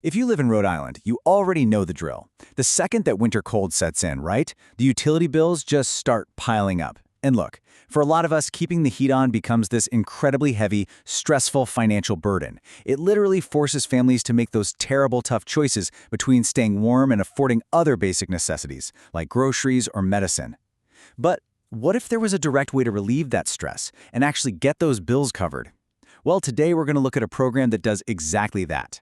If you live in Rhode Island, you already know the drill. The second that winter cold sets in, right? The utility bills just start piling up. And look, for a lot of us, keeping the heat on becomes this incredibly heavy, stressful financial burden. It literally forces families to make those terrible, tough choices between staying warm and affording other basic necessities, like groceries or medicine. But what if there was a direct way to relieve that stress and actually get those bills covered? Well, today we're going to look at a program that does exactly that.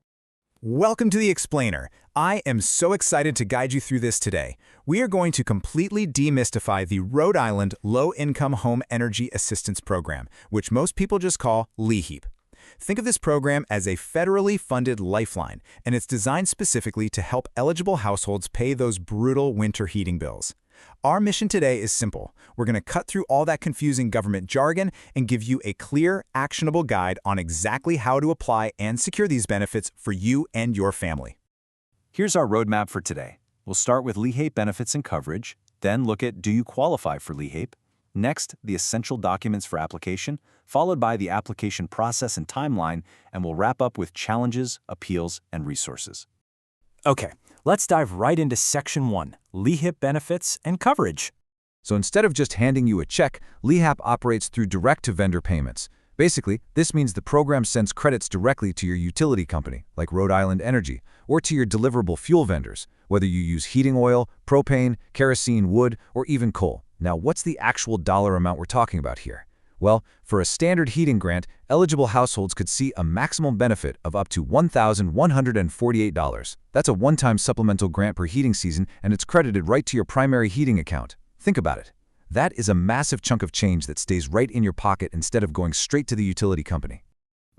Welcome to The Explainer. I am so excited to guide you through this today. We are going to completely demystify the Rhode Island Low-Income Home Energy Assistance Program, which most people just call LIHEAP. Think of this program as a federally funded lifeline, and it's designed specifically to help eligible households pay those brutal winter heating bills. Our mission today is simple. We're going to cut through all that confusing government jargon and give you a clear, actionable guide on exactly how to apply and secure these benefits for you and your family. Here's our roadmap for today. We'll start with LIHEAP benefits and coverage, then look at do you qualify for LIHEAP, next the essential documents for application, followed by the application process and timeline, and we'll wrap up with challenges, appeals, and resources. Okay, let's dive right into Section 1, LIHEAP benefits and coverage. So instead of just handing you a check, LIHEAP operates through direct-to-vendor payments. Basically, this means the program sends credits directly to your utility company, like Rhode Island Energy, or to your deliverable fuel vendors, whether you use heating oil, propane, kerosene, wood, or even coal. Now, what's the actual dollar amount we're talking about here? Well, for a standard heating grant, eligible households could see a maximum benefit of up to $1,148. That's a one-time supplemental grant per heating season, and it's credited right to your primary heating account. Think about it. That is a massive chunk of change that stays right in your pocket instead of going straight to the utility company.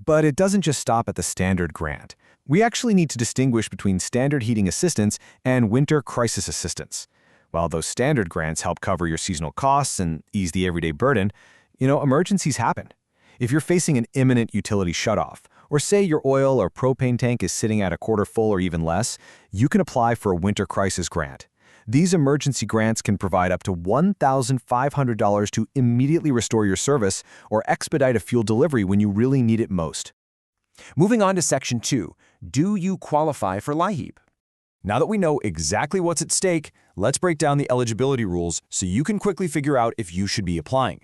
But it doesn't just stop at the standard grant. We actually need to distinguish between standard heating assistance and winter crisis assistance. While those standard grants help cover your seasonal costs and ease the everyday burden, emergencies happen. If you're facing an imminent utility shutoff, or say your oil or propane tank is sitting at a quarter full or even less, you can apply for a winter crisis grant. These emergency grants can provide up to $1,500 to immediately restore your service or expedite a fuel delivery when you really need it most. Moving on to Section 2, do you qualify for LIHEAP? Now that we know exactly what's at stake, let's break down the eligibility rules so you can quickly figure out if you should be applying.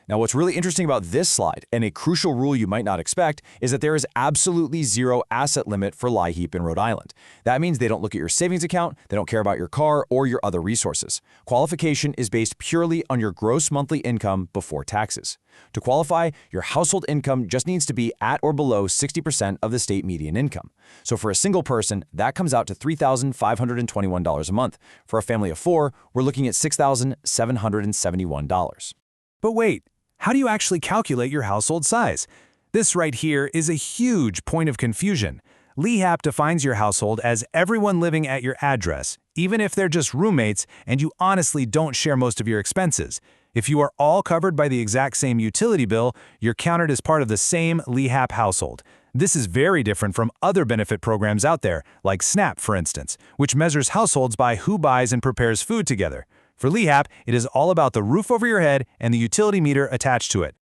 Now, what's really interesting about this slide, and a crucial rule you might not expect, is that there is absolutely zero asset limit for LIHEAP in Rhode Island. That means they don't look at your savings account, they don't care about your car or your other resources. Qualification is based purely on your gross monthly income before taxes. To qualify, your household income just needs to be at or below 60% of the state median income. So for a single person, that comes out to $3,521 a month. For a family of four, we're looking at $6,771. But wait, how do you actually calculate your household size? This right here is a huge point of confusion. LIHEAP defines your household as everyone living at your address, even if they're just roommates and you honestly don't share most of your expenses. If you are all covered by the exact same utility bill, you're counted as part of the same LIHEAP household. This is very different from other benefit programs out there, like SNAP, for instance, which measures households by who buys and prepares food together. For LIHEAP, it is all about the roof over your head and the utility meter attached to it.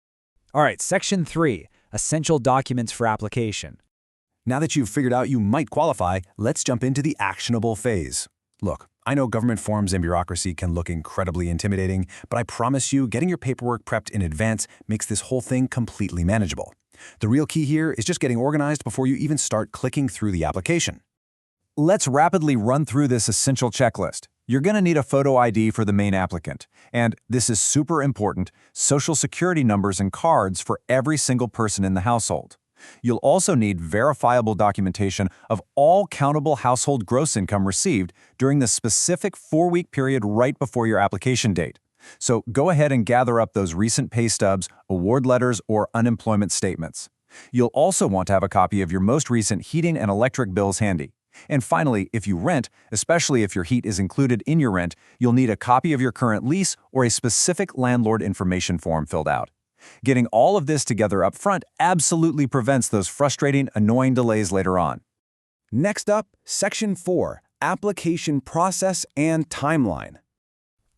All right, Section 3, essential documents for application. Now that you've figured out you might qualify, let's jump into the actionable phase. Look, I know government forms and bureaucracy can look incredibly intimidating, but I promise you getting your paperwork prepped in advance makes this whole thing completely manageable. The real key here is just getting organized before you even start clicking through the application. Let's rapidly run through this essential checklist. You're going to need a photo ID for the main applicant. And this is super important, social security numbers and cards for every single person in the household. You'll also need verifiable documentation of all countable household gross income received during the specific 4-week period right before your application date. So go ahead and gather up those recent pay stubs, award letters, or unemployment statements. You'll also want to have a copy of your most recent heating and electric bills handy. And finally, if you rent, especially if your heat is included in your rent, you'll need a copy of your current lease or a specific landlord information form filled out. Getting all of this together up front absolutely prevents those frustrating, annoying delays later on. Next up, Section 4, Application Process and Timeline.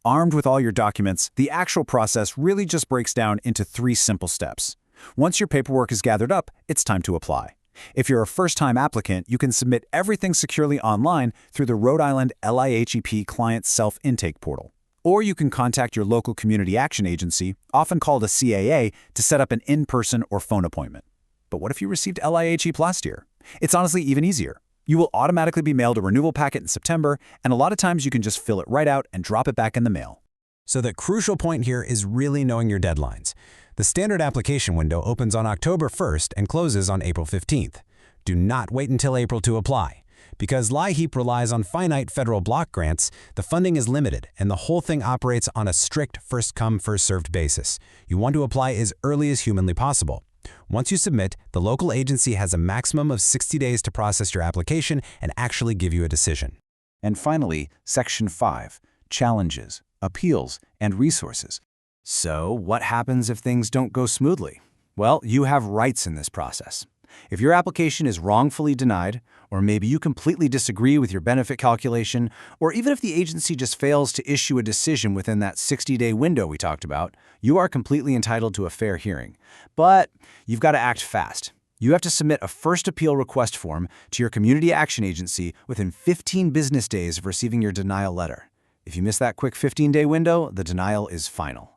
Armed with all your documents, the actual process really just breaks down into 3 simple steps. Once your paperwork is gathered up, it's time to apply. If you're a first-time applicant, you can submit everything securely online through the Rhode Island LIHEAP Client Self-Intake Portal. Or you can contact your local community action agency, often called a CAA, to set up an in-person or phone appointment. But what if you received LIHEAP last year? It's honestly even easier. You will automatically be mailed a renewal packet in September, and a lot of times you can just fill it right out and drop it back in the mail. So the crucial point here is really knowing your deadlines. The standard application window opens on October 1st and closes on April 15th. Do not wait until April to apply. Because LIHEAP relies on finite federal block grants, the funding is limited and the whole thing operates on a strict first-come, first-served basis. You want to apply as early as humanly possible. Once you submit, the local agency has a maximum of 60 days to process your application and actually give you a decision. And finally, Section 5, Challenges, Appeals, and Resources. So, what happens if things don't go smoothly? Well, you have rights in this process. If your application is wrongfully denied, or maybe you completely disagree with your benefit calculation, or even if the agency just fails to issue a decision within that 60-day window we talked about, you are completely entitled to a fair hearing. But you've got to act fast. You have to submit a first appeal request form to your community action agency within 15 business days of receiving your denial letter. If you miss that quick 15-day window, the denial is final.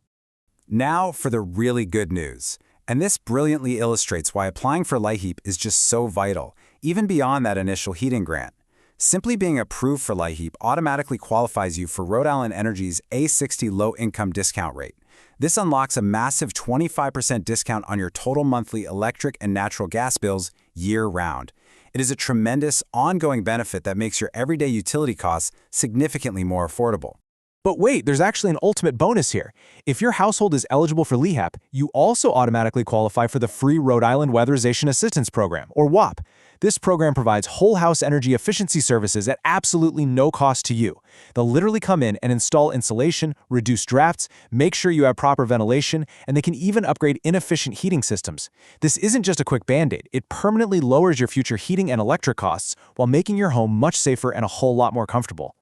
Now for the really good news. And this brilliantly illustrates why applying for LIHEAP is just so vital, even beyond that initial heating grant. Simply being approved for LIHEAP automatically qualifies you for Rhode Island Energy's A60 low-income discount rate. This unlocks a massive 25% discount on your total monthly electric and natural gas bills year-round. It is a tremendous, ongoing benefit that makes your everyday utility costs significantly more affordable. But wait, there's actually an ultimate bonus here. If your household is eligible for LIHEAP, you also automatically qualify for the free Rhode Island Weatherization Assistance Program, or WAP. This program provides whole house energy efficiency services at absolutely no cost to you. They'll literally come in and install insulation, reduce drafts, make sure you have proper ventilation, and they can even upgrade inefficient heating systems. This isn't just a quick band-aid. It permanently lowers your future heating and electric costs while making your home much safer and a whole lot more comfortable.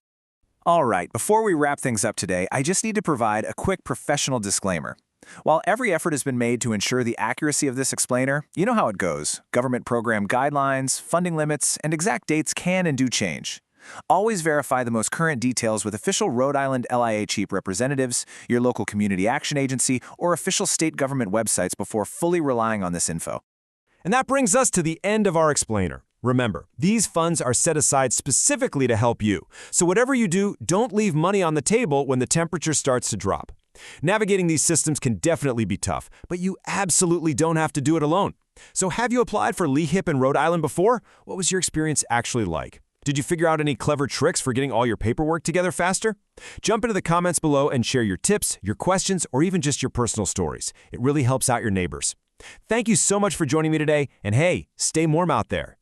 All right, before we wrap things up today, I just need to provide a quick professional disclaimer. While every effort has been made to ensure the accuracy of this explainer, you know how it goes. Government program guidelines, funding limits, and exact dates can and do change. Always verify the most current details with official Rhode Island LIHEAP representatives, your local community action agency, or official state government websites before fully relying on this info. And that brings us to the end of our explainer. Remember, these funds are set aside specifically to help you. So whatever you do, don't leave money on the table when the temperature starts to drop. Navigating these systems can definitely be tough, but you absolutely don't have to do it alone. So have you applied for LIHEAP in Rhode Island before? What was your experience actually like? Did you figure out any clever tricks for getting all your paperwork together faster? Jump into the comments below and share your tips, your questions, or even just your personal stories. It really helps out your neighbors. Thank you so much for joining me today, and hey, stay warm out there.